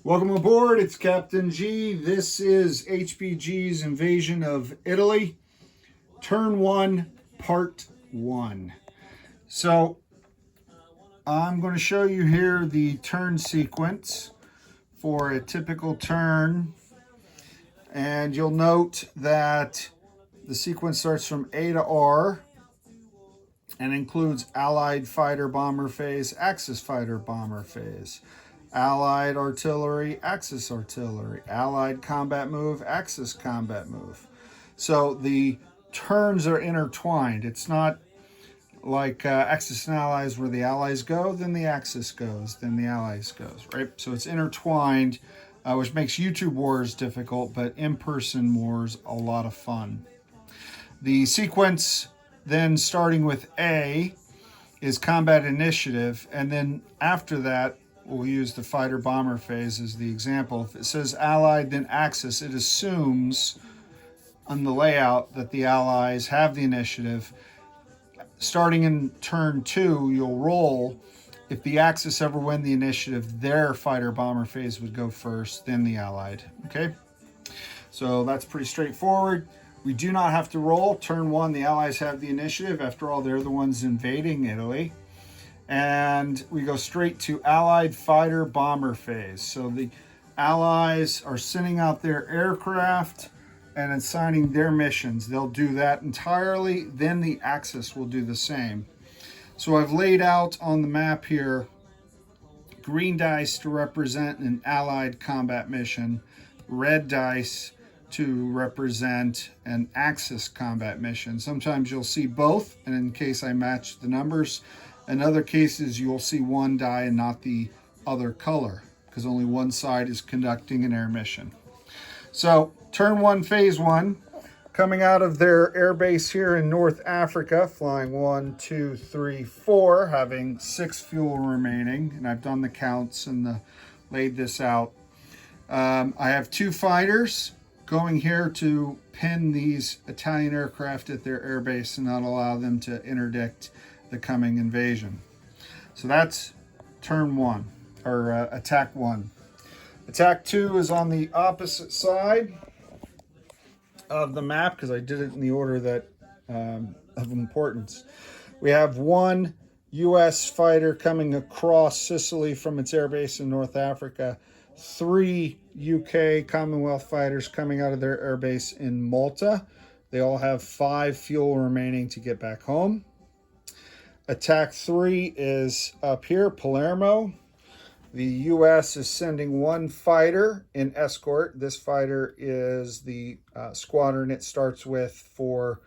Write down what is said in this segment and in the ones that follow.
Welcome aboard, it's Captain G. This is HBG's Invasion of Italy, Turn 1, Part 1. So, I'm going to show you here the turn sequence for a typical turn. And you'll note that the sequence starts from A to R and includes Allied fighter bomber phase, Axis fighter bomber phase, Allied artillery, Axis artillery, Allied combat move, Axis combat move. So the turns are intertwined. It's not like Axis and Allies where the Allies go, then the Axis goes, then the Allies goes, right? So it's intertwined, which makes YouTube wars difficult, but in-person wars a lot of fun. The sequence then starting with A is combat initiative, and then after that, we'll use the fighter bomber phase as the example. If it says Allied, then Axis, it assumes on the layout that the Allies have the initiative. Starting in turn 2, you'll roll. If the Axis ever win the initiative, their fighter bomber phase would go first, then the Allied. Okay? So that's pretty straightforward. We do not have to roll. Turn 1, the Allies have the initiative. After all, they're the ones invading Italy. And we go straight to Allied fighter bomber phase. So the Allies are sending out their aircraft and assigning their missions. They'll do that entirely. Then the Axis will do the same. So I've laid out on the map here green dice to represent an Allied combat mission, red dice to represent an Axis combat mission. Sometimes you'll see both, and in case I match the numbers. In other cases, you'll see one die and not the other color, because only one side is conducting an air mission. So, turn 1, phase 1, coming out of their air base here in North Africa, flying 1, 2, 3, 4, having 6 fuel remaining, and I've done the counts and laid this out. I have 2 fighters going here to pin these Italian aircraft at their airbase and not allow them to interdict the coming invasion. So that's turn 1, or attack 1. Attack 2 is on the opposite side of the map because I did it in the order that of importance. We have 1 U.S. fighter coming across Sicily from its airbase in North Africa, 3 UK Commonwealth fighters coming out of their airbase in Malta. They all have 5 fuel remaining to get back home. Attack 3 is up here, Palermo. The U.S. is sending 1 fighter in escort. This fighter is the squadron it starts with for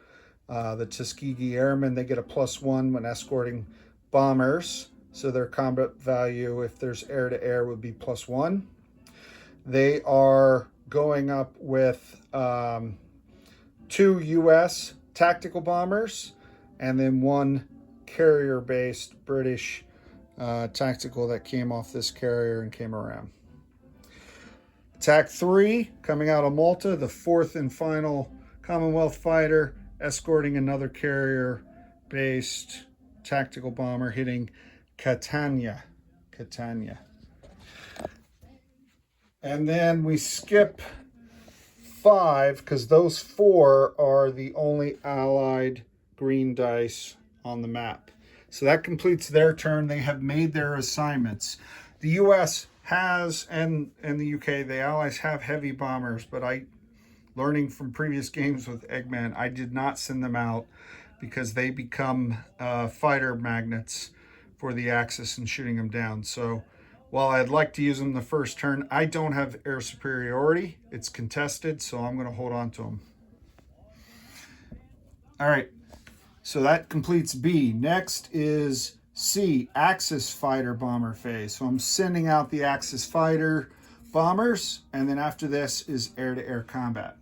the Tuskegee Airmen. They get a +1 when escorting bombers. So their combat value, if there's air-to-air, would be +1. They are going up with 2 U.S. tactical bombers and then 1 carrier-based British tactical that came off this carrier and came around. Attack 3, coming out of Malta, the 4th and final Commonwealth fighter, escorting another carrier-based tactical bomber, hitting Catania. And then we skip 5, because those 4 are the only Allied green dice on the map. So that completes their turn. They have made their assignments. The U.S. has, and the UK, the Allies have heavy bombers, but learning from previous games with Eggman, I did not send them out because they become fighter magnets for the Axis and shooting them down. So while I'd like to use them the first turn, I don't have air superiority. It's contested, so I'm going to hold on to them. All right. So that completes B. Next is C, Axis fighter bomber phase. So I'm sending out the Axis fighter bombers, and then after this is air-to-air combat.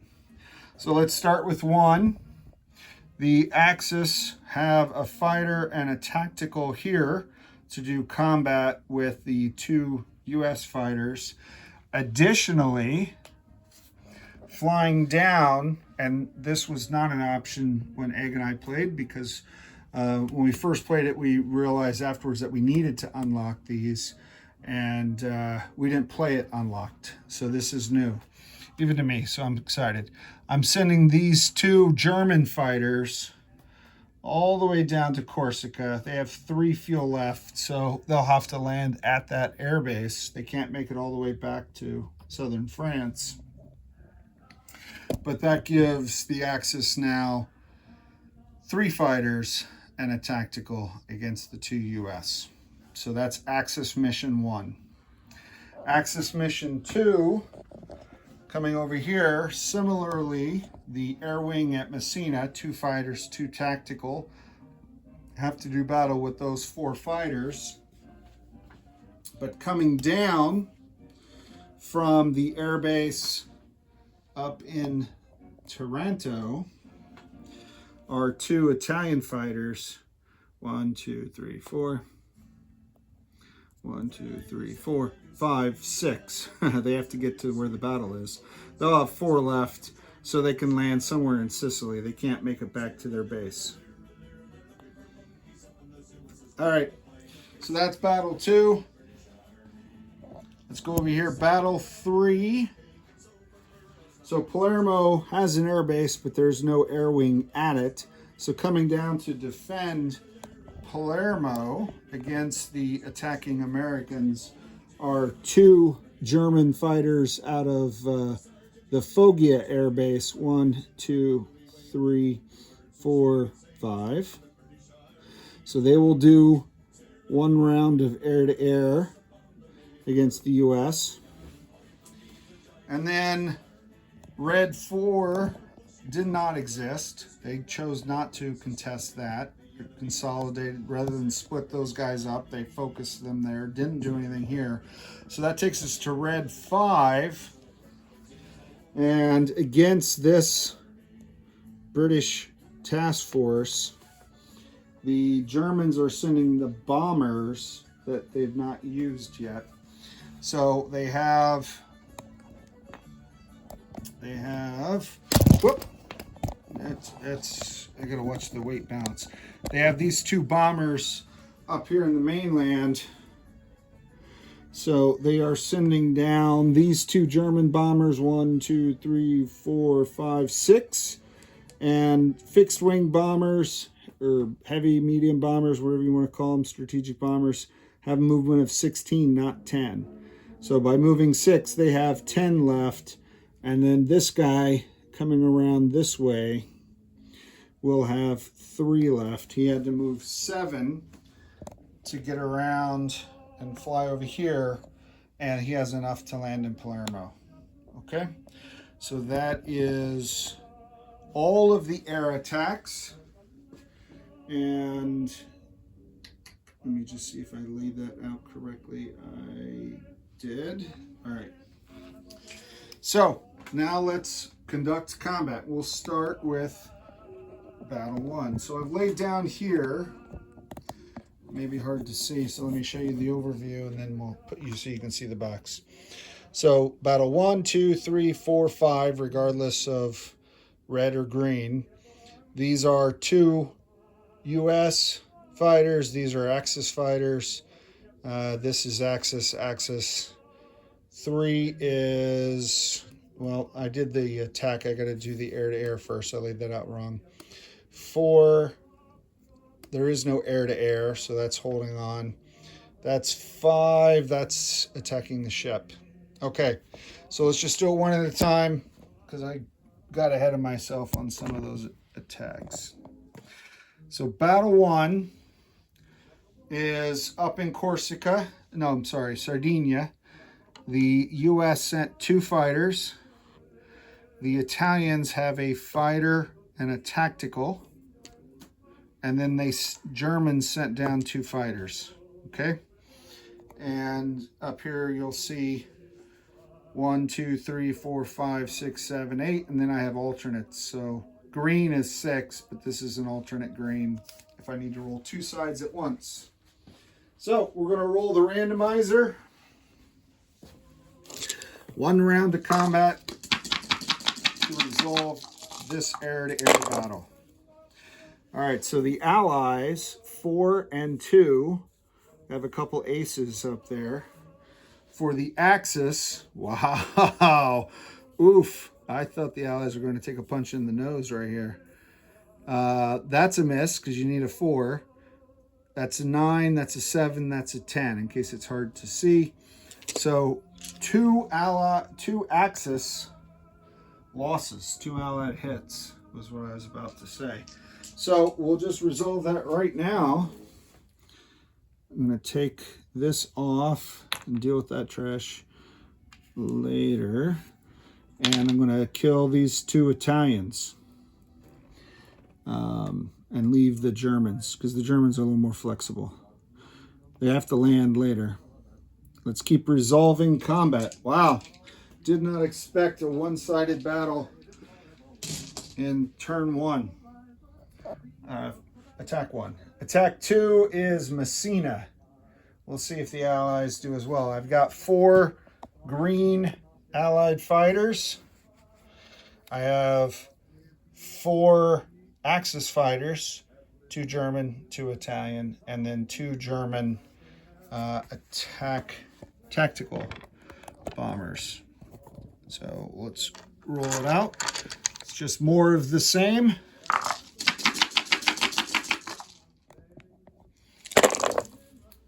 So let's start with 1. The Axis have a fighter and a tactical here to do combat with the 2 U.S. fighters. Additionally, flying down, and this was not an option when Egg and I played because when we first played it, we realized afterwards that we needed to unlock these. and we didn't play it unlocked. So this is new, even to me, so I'm excited. I'm sending these 2 German fighters all the way down to Corsica. They have 3 fuel left, so they'll have to land at that airbase. They can't make it all the way back to southern France. But that gives the Axis now 3 fighters and a tactical against the 2 US. So that's Axis Mission 1. Axis Mission 2, coming over here, similarly, the air wing at Messina, 2 fighters, 2 tactical, have to do battle with those 4 fighters. But coming down from the airbase up in Taranto are 2 Italian fighters. 1, 2, 3, 4. 1, 2, 3, 4, 5, 6. They have to get to where the battle is. They'll have 4 left, so they can land somewhere in Sicily. They can't make it back to their base. All right, so that's battle 2. Let's go over here, battle 3. So Palermo has an airbase, but there's no air wing at it. So coming down to defend Palermo against the attacking Americans are 2 German fighters out of the Foggia Air Base. 1, 2, 3, 4, 5. So they will do 1 round of air-to-air against the U.S. And then Red 4 did not exist. They chose not to contest that. Consolidated rather than split those guys up. They focused them there. Didn't do anything here. So that takes us to Red 5. And against this British task force, the Germans are sending the bombers that they've not used yet. So they have whoop, that's I gotta watch the weight balance. They have these 2 bombers up here in the mainland. So they are sending down these 2 German bombers, 1, 2, 3, 4, 5, 6, and fixed wing bombers, or heavy medium bombers, whatever you want to call them, strategic bombers, have a movement of 16, not 10. So by moving 6, they have 10 left. And then this guy coming around this way will have 3 left. He had to move 7 to get around and fly over here, and he has enough to land in Palermo. Okay, so that is all of the air attacks. And let me just see if I laid that out correctly. I did. All right. So now let's conduct combat. We'll start with battle 1. So I've laid down here, maybe hard to see, so let me show you the overview and then we'll put you so you can see the box. So battle 1, 2, 3, 4, 5, regardless of red or green. These are 2 US fighters. These are Axis fighters. This is Axis. 3 is, well, I did the attack. I got to do the air-to-air first. I laid that out wrong. 4, there is no air-to-air, so that's holding on. That's 5, that's attacking the ship. Okay, so let's just do it one at a time because I got ahead of myself on some of those attacks. So battle 1 is up in Corsica. No, I'm sorry, Sardinia. The U.S. sent 2 fighters. The Italians have a fighter and a tactical. And then Germans sent down 2 fighters. Okay? And up here you'll see 1, 2, 3, 4, 5, 6, 7, 8. And then I have alternates. So green is 6, but this is an alternate green if I need to roll 2 sides at once. So we're going to roll the randomizer. 1 round of combat to resolve this air-to-air battle. All right, so the Allies, 4 and 2, have a couple aces up there. For the Axis, wow, oof. I thought the Allies were going to take a punch in the nose right here. That's a miss because you need a 4. That's a 9, that's a 7, that's a 10, in case it's hard to see. So two Axis losses, 2 Allied hits was what I was about to say. So we'll just resolve that right now. I'm going to take this off and deal with that trash later. And I'm going to kill these 2 Italians and leave the Germans, because the Germans are a little more flexible. They have to land later. Let's keep resolving combat. Wow. Did not expect a one-sided battle in turn 1. Attack 1. Attack 2 is Messina. We'll see if the Allies do as well. I've got 4 green Allied fighters. I have 4 Axis fighters, 2 German, 2 Italian, and then 2 German tactical bombers. So let's roll it out. It's just more of the same.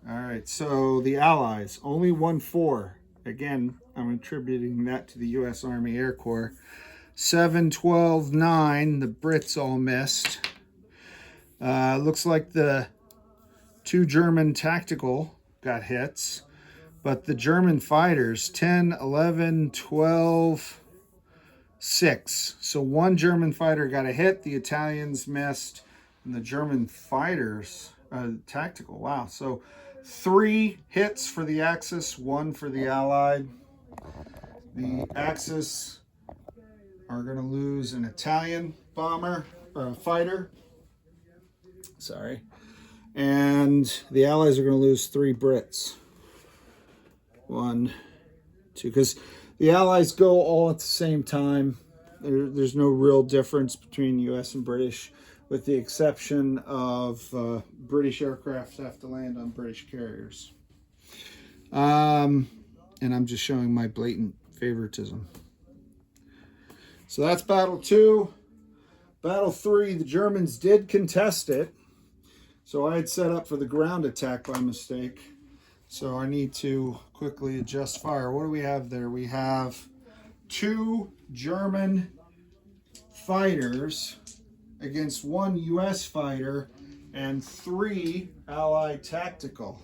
All right, so the Allies, only 1-4. Again, I'm attributing that to the U.S. Army Air Corps. 7, 12, 9. The Brits all missed. Looks like the 2 German tactical got hits, but the German fighters, 10, 11, 12, 6. So 1 German fighter got a hit. The Italians missed, and the German fighters, tactical. Wow. So 3 hits for the Axis, 1 for the Allied. The Axis are going to lose an Italian bomber, fighter. Sorry. And the Allies are going to lose 3 Brits. 1, 2, because the Allies go all at the same time. There's no real difference between U.S. and British, with the exception of British aircraft have to land on British carriers. And I'm just showing my blatant favoritism. So that's battle 2. Battle 3, the Germans did contest it. So I had set up for the ground attack by mistake. So I need to quickly adjust fire. What do we have there? We have 2 German fighters against 1 U.S. fighter and 3 Allied tactical.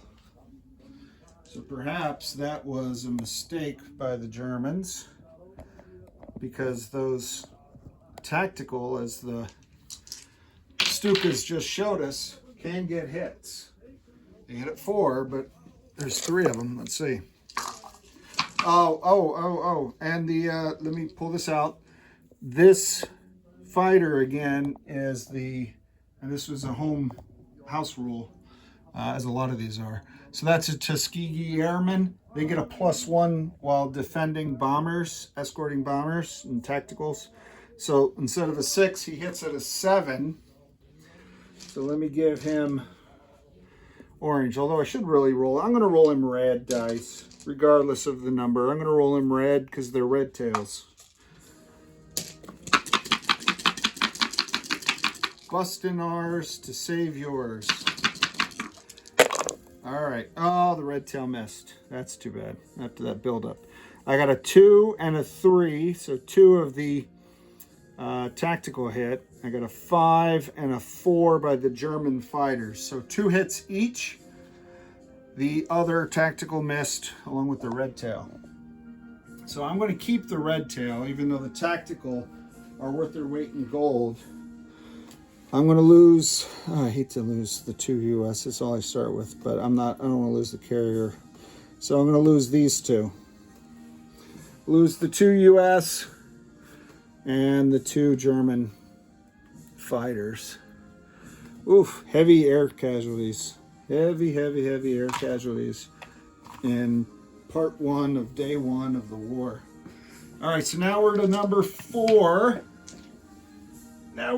So perhaps that was a mistake by the Germans, because those tactical, as the Stukas just showed us, can get hits. They hit at 4, but there's 3 of them. Let's see. Oh. And the, let me pull this out. This fighter, again, is the, and this was a house rule, as a lot of these are. So that's a Tuskegee Airman. They get a +1 while defending bombers, escorting bombers and tacticals. So instead of a 6, he hits at a 7. So let me give him orange, although I should really roll. I'm going to roll him red dice, regardless of the number. I'm going to roll him red because they're red tails. Busting ours to save yours. All right. Oh, the red tail missed. That's too bad after that buildup. I got a 2 and a 3, so 2 of the tactical hit. I got a 5 and a 4 by the German fighters. So 2 hits each. The other tactical missed along with the red tail. So I'm going to keep the red tail, even though the tactical are worth their weight in gold. I'm going to lose, I hate to lose the 2 US, that's all I start with, but I don't want to lose the carrier. So I'm going to lose these 2. Lose the 2 US and the 2 German fighters. Oof, heavy air casualties. Heavy air casualties in part 1 of day 1 of the war. All right, so now we're to number 4. And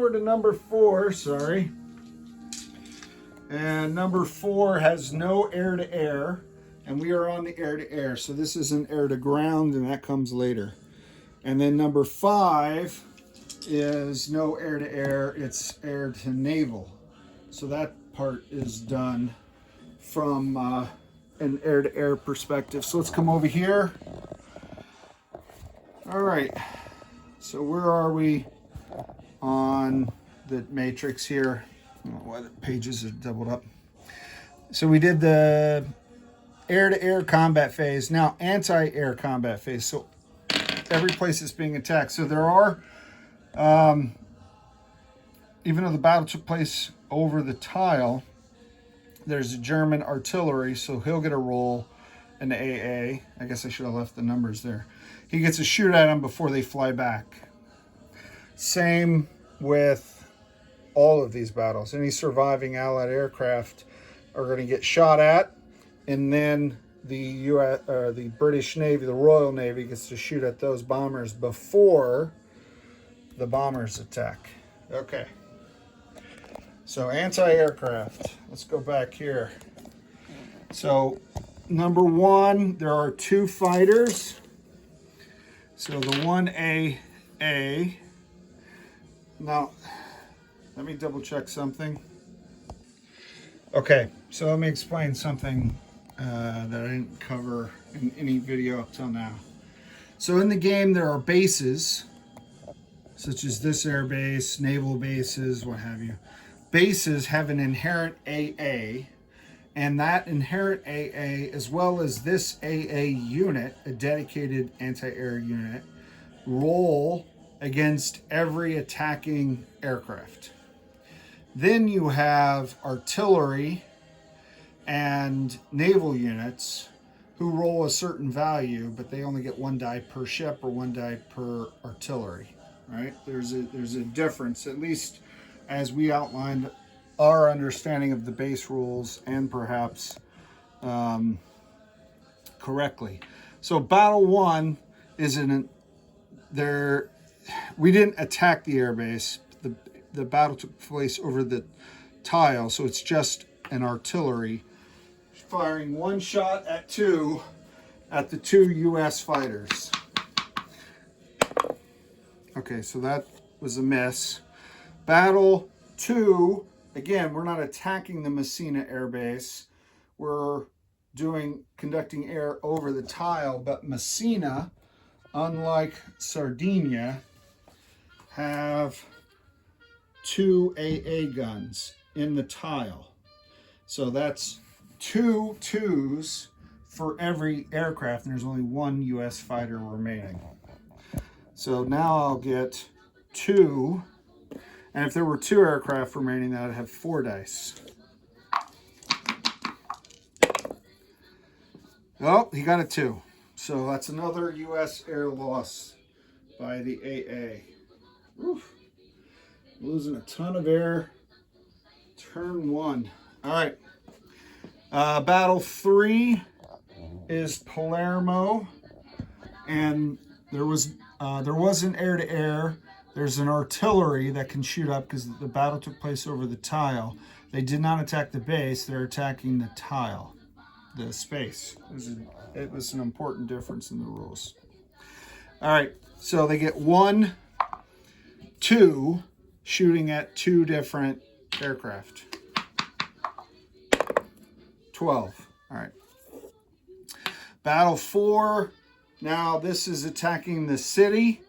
number 4 has no air-to-air. And we are on the air-to-air. So this is an air-to-ground, and that comes later. And then number 5 is no air-to-air, it's air-to-naval. So that part is done from an air-to-air perspective. So let's come over here. All right, so where are we on the matrix here? I don't know why the pages are doubled up. So we did the air-to-air combat phase, now anti-air combat phase. So every place is being attacked. So there are, even though the battle took place over the tile, there's a German artillery, so he'll get a roll in the AA. I guess I should have left the numbers there. He gets a shoot at them before they fly back. Same with all of these battles. Any surviving Allied aircraft are going to get shot at, and then the British Navy, the Royal Navy, gets to shoot at those bombers before the bombers attack. Okay. So anti-aircraft. Let's go back here. So number 1, there are 2 fighters. So the 1AA. Now, let me double check something. Okay, so let me explain something that I didn't cover in any video up till now. So in the game, there are bases, such as this air base, naval bases, what have you. Bases have an inherent AA, and that inherent AA, as well as this AA unit, a dedicated anti-air unit, roll against every attacking aircraft. Then you have artillery and naval units who roll a certain value, but they only get 1 die per ship or 1 die per artillery, right? There's a difference, at least as we outlined our understanding of the base rules and perhaps correctly. So battle 1 is there. We didn't attack the airbase. The battle took place over the tile, so it's just an artillery firing 1 shot at the 2 U.S. fighters. Okay, so that was a miss. Battle 2, again, we're not attacking the Messina Air Base. We're conducting air over the tile, but Messina, unlike Sardinia, have 2 AA guns in the tile. So that's 2 2s for every aircraft, and there's only 1 U.S. fighter remaining. So now I'll get 2, and if there were 2 aircraft remaining, that would have 4 dice. Oh, he got a 2. So that's another U.S. air loss by the AA. Oof. Losing a ton of air. Turn 1. All right. Battle 3 is Palermo, and there was an air-to-air. There's an artillery that can shoot up because the battle took place over the tile. They did not attack the base. They're attacking the tile, the space. It was an important difference in the rules. All right. So they get 1, 2 shooting at 2 different aircraft. 12. All right. Battle 4. Now this is attacking the city,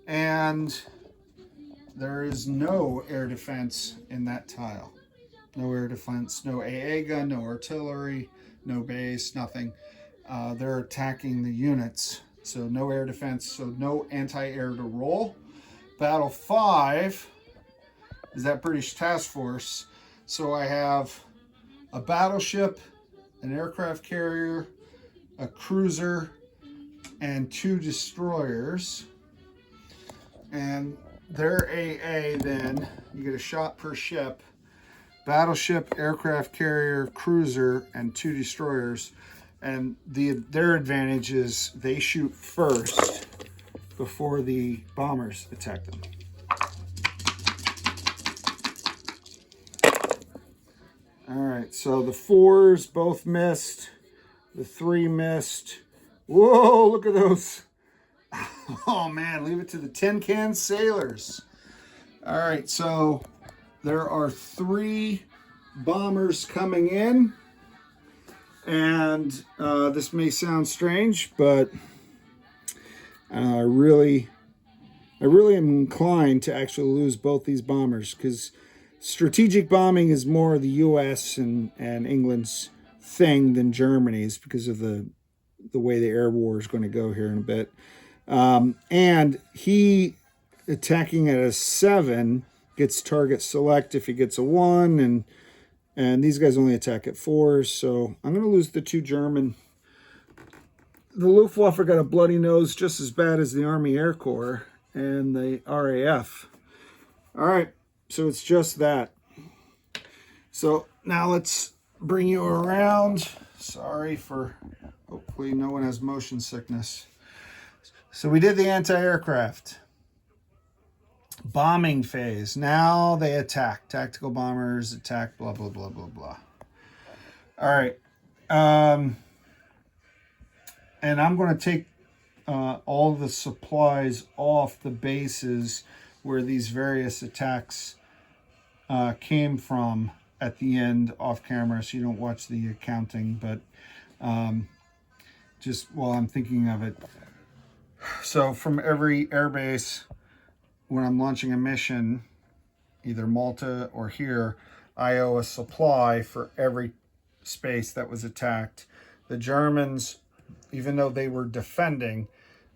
and there is no air defense in that tile. No air defense, no AA gun, no artillery, no base, nothing. They're attacking the units. So no air defense, so no anti-air to roll. Battle 5 is that British task force. So I have a battleship, an aircraft carrier, a cruiser, and 2 destroyers. And their AA then, you get a shot per ship. Battleship, aircraft carrier, cruiser, and 2 destroyers. And their advantage is they shoot first before the bombers attack them. All right, so the 4s both missed. The 3 missed. Whoa, look at those. Oh man, leave it to the tin can sailors. All right, so there are 3 bombers coming in. And this may sound strange, but I really am inclined to actually lose both these bombers, because strategic bombing is more the U.S. and England's thing than Germany's, because of the way the air war is going to go here in a bit. And he attacking at a 7 gets target select if he gets a 1, and these guys only attack at 4, so I'm going to lose the 2 German. The Luftwaffe got a bloody nose just as bad as the Army Air Corps and the RAF. All right, so it's just that. So now let's bring you around. Sorry for, hopefully no one has motion sickness. So we did the anti-aircraft. Bombing phase. Now they attack. Tactical bombers attack, blah, blah, blah, blah, blah. All right. And I'm going to take all the supplies off the bases where these various attacks came from at the end off camera, so you don't watch the accounting, but just while I'm thinking of it. So from every airbase, when I'm launching a mission, either Malta or here, I owe a supply for every space that was attacked. The Germans, even though they were defending,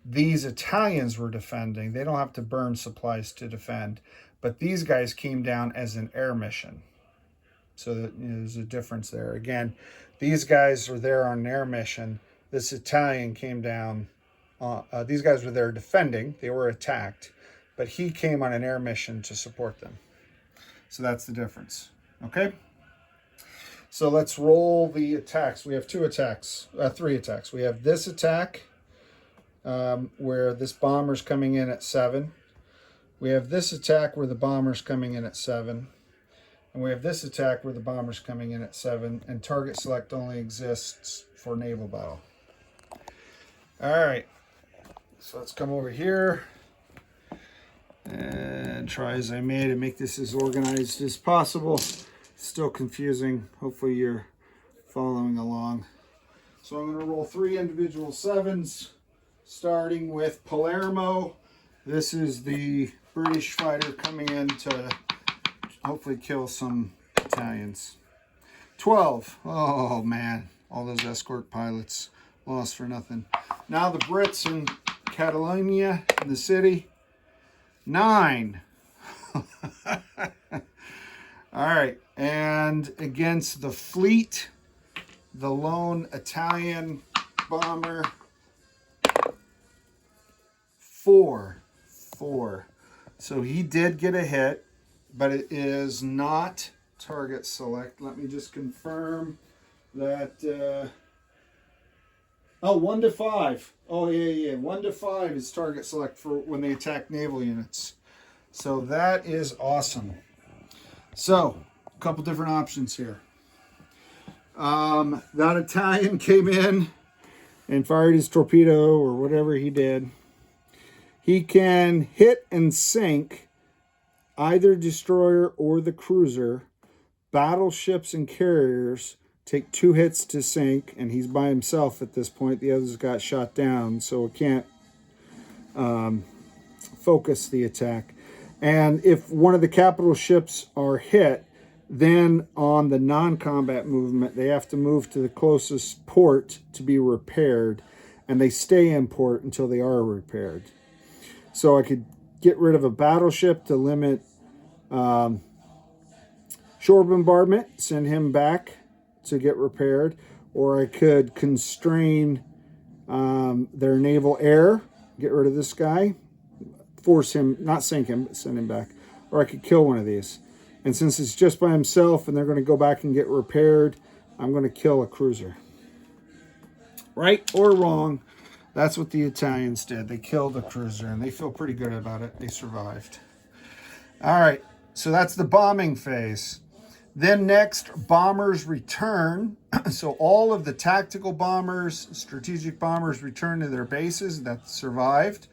these Italians were defending. They don't have to burn supplies to defend. But these guys came down as an air mission. So that, there's a difference there. Again, these guys were there on an air mission. This Italian came down. These guys were there defending. They were attacked. But he came on an air mission to support them. So that's the difference. Okay? So let's roll the attacks. We have 3 attacks. We have this attack where this bomber's coming in at 7. We have this attack where the bomber's coming in at 7. And we have this attack where the bomber's coming in at 7. And target select only exists for naval battle. All right. So let's come over here and try as I may to make this as organized as possible. Still confusing. Hopefully you're following along. So I'm going to roll 3 individual 7s, starting with Palermo. This is the British fighter coming in to hopefully kill some Italians. 12. Oh man, all those escort pilots lost for nothing. Now the Brits in Catalonia, in the city. 9. All right, and against the fleet, the lone Italian bomber, 4. So he did get a hit, but it is not target select. Let me just confirm that. 1 to 5. Oh yeah. 1 to 5 is target select for when they attack naval units. So that is awesome. So, a couple different options here. That Italian came in and fired his torpedo or whatever he did. He can hit and sink either destroyer or the cruiser. Battleships and carriers take 2 hits to sink, and he's by himself at this point. The others got shot down, so it can't focus the attack. And if one of the capital ships are hit, then on the non-combat movement, they have to move to the closest port to be repaired, and they stay in port until they are repaired. So I could get rid of a battleship to limit shore bombardment, send him back to get repaired, or I could constrain their naval air, get rid of this guy, force him, not sink him, but send him back. Or I could kill one of these. And since it's just by himself and they're going to go back and get repaired, I'm going to kill a cruiser. Right or wrong, that's what the Italians did. They killed a cruiser, and they feel pretty good about it. They survived. All right, so that's the bombing phase. Then next, bombers return. So all of the tactical bombers, strategic bombers return to their bases that survived.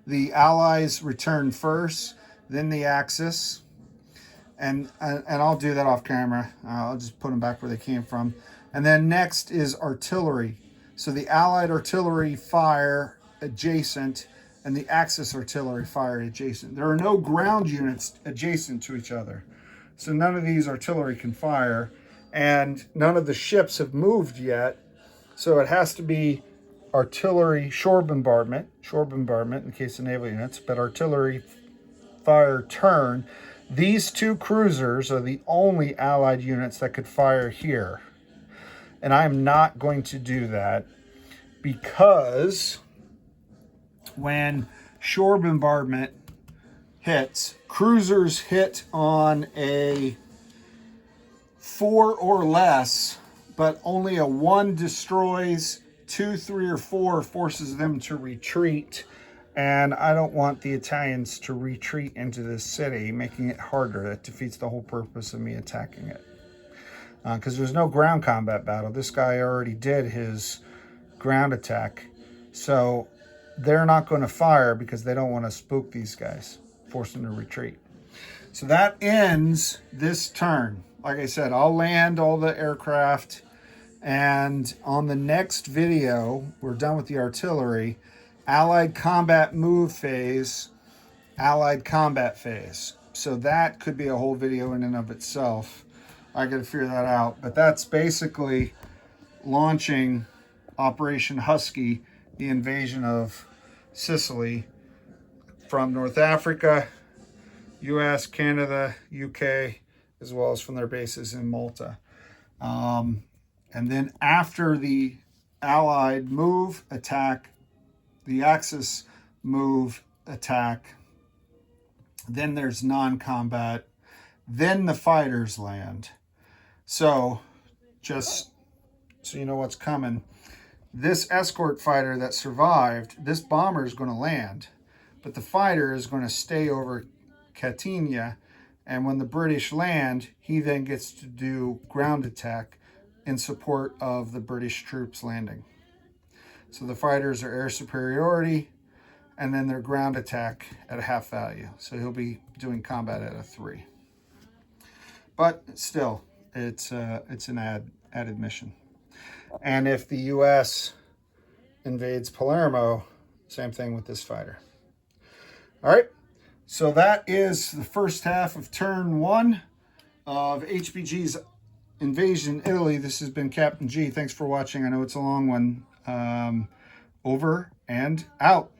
The Allies return first, then the Axis. And I'll do that off camera. I'll just put them back where they came from. And then next is artillery. So the Allied artillery fire adjacent and the Axis artillery fire adjacent. There are no ground units adjacent to each other. So none of these artillery can fire, and none of the ships have moved yet. So it has to be artillery shore bombardment in case of naval units, but artillery fire turn. These two cruisers are the only Allied units that could fire here. And I'm not going to do that because when shore bombardment hits, cruisers hit on a 4 or less, but only a 1 destroys, 2, 3, or 4 forces them to retreat. And I don't want the Italians to retreat into this city, making it harder. That defeats the whole purpose of me attacking it. Because there's no ground combat battle. This guy already did his ground attack. So they're not going to fire because they don't want to spook these guys, force them to retreat. So that ends this turn. Like I said, I'll land all the aircraft, and on the next video, we're done with the artillery. Allied combat move phase, Allied combat phase. So that could be a whole video in and of itself. I got to figure that out. But that's basically launching Operation Husky, the invasion of Sicily from North Africa, US, Canada, UK, as well as from their bases in Malta. And then after the Allied move, attack, the Axis move, attack, then there's non-combat, then the fighters land. So just so you know what's coming, this escort fighter that survived, this bomber is going to land, but the fighter is going to stay over Catania, and when the British land, he then gets to do ground attack in support of the British troops landing. So the fighters are air superiority, and then their ground attack at a half value. So he'll be doing combat at a 3. But still, it's an added mission. And if the U.S. invades Palermo, same thing with this fighter. All right, so that is the first half of turn 1 of HBG's Invasion Italy. This has been Captain G. Thanks for watching. I know it's a long one. Over and out.